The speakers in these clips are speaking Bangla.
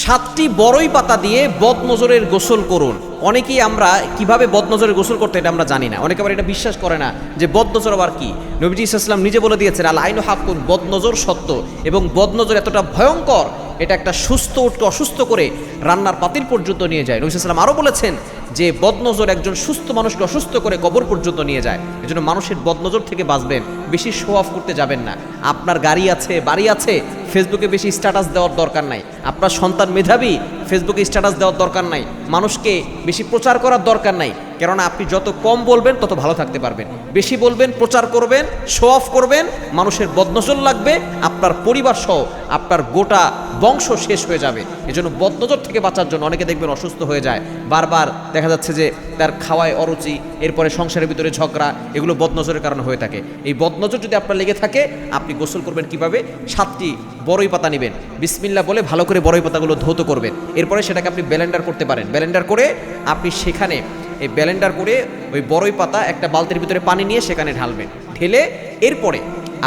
সাতটি বড়ই পাতা দিয়ে বদনজরের গোসল করুন। অনেকেই আমরা কিভাবে বদনজরের গোসল করতে এটা আমরা জানি না, অনেকে আবার এটা বিশ্বাস করে না যে বদনজর আবার কি। নবীজি ইসলাম নিজে বলে দিয়েছেন, আল আইনু হাক্কুন, বদনজর সত্য, এবং বদনজর এতটা ভয়ঙ্কর এটা একটা সুস্থ উটকে অসুস্থ করে রান্নার পাতিল পর্যন্ত নিয়ে যায়। নবী ইসলাম আরও বলেছেন যে বদনজর একজন সুস্থ মানুষকে অসুস্থ করে কবর পর্যন্ত নিয়ে যায়। এজন্য মানুষের বদনজর থেকে বাঁচবেন, বেশি শো অফ করতে যাবেন না। আপনার গাড়ি আছে, বাড়ি আছে, ফেসবুকে বেশি স্ট্যাটাস দেওয়ার দরকার নাই। আপনার সন্তান মেধাবী, ফেসবুকে স্ট্যাটাস দেওয়ার দরকার নাই। মানুষকে বেশি প্রচার করার দরকার নাই, কেননা আপনি যত কম বলবেন তত ভালো থাকতে পারবেন। বেশি বলবেন, প্রচার করবেন, শো অফ করবেন, মানুষের বদনজর লাগবে, আপনার পরিবার সহ আপনার গোটা বংশ শেষ হয়ে যাবে। এজন্য বদনজর থেকে বাঁচার জন্য অনেকে দেখবেন অসুস্থ হয়ে যায়, বারবার দেখা যাচ্ছে যে তার খাওয়ায় অরুচি, এরপরে সংসারের ভিতরে ঝগড়া, এগুলো বদনজরের কারণে হয়ে থাকে। এই বদনজর যদি আপনার লেগে থাকে, আপনি গোসল করবেন কিভাবে? 7টি বড়ই পাতা নেবেন, বিসমিল্লাহ বলে ভালো করে বড়ই পাতাগুলো ধৌত করবেন। এরপরে সেটাকে আপনি ব্লেন্ডার করতে পারেন। ব্লেন্ডার করে আপনি সেখানে এই ব্লেন্ডার করে ওই বড়ই পাতা একটা বালতির ভিতরে পানি নিয়ে সেখানে ঢালবেন। ঢেলে এরপরে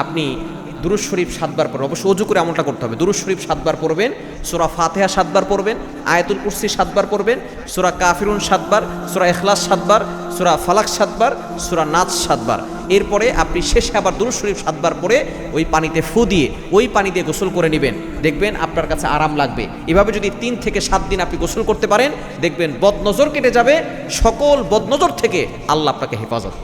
আপনি দুরূদ শরীফ 7 বার পড়বেন। অবশ্যই ওযু করে আমলটা করতে হবে। দুরূদ শরীফ 7 বার পড়বেন, সূরা ফাতিহা 7 বার পড়বেন, আয়াতুল কুরসি 7 বার পড়বেন, সূরা কাফিরুন 7 বার, সূরা ইখলাস 7 বার, সূরা ফালাক 7 বার, সূরা নাস 7 বার। এরপরে আপনি শেষে আবার দুরূদ শরীফ 7 বার পড়ে ওই পানিতে ফু দিয়ে ওই পানি দিয়ে গোসল করে নেবেন। দেখবেন আপনার কাছে আরাম লাগবে। এভাবে যদি 3 থেকে 7 দিন আপনি গোসল করতে পারেন, দেখবেন বদনজর কেটে যাবে। সকল বদনজর থেকে আল্লাহ আপনাকে হেফাজত করবে।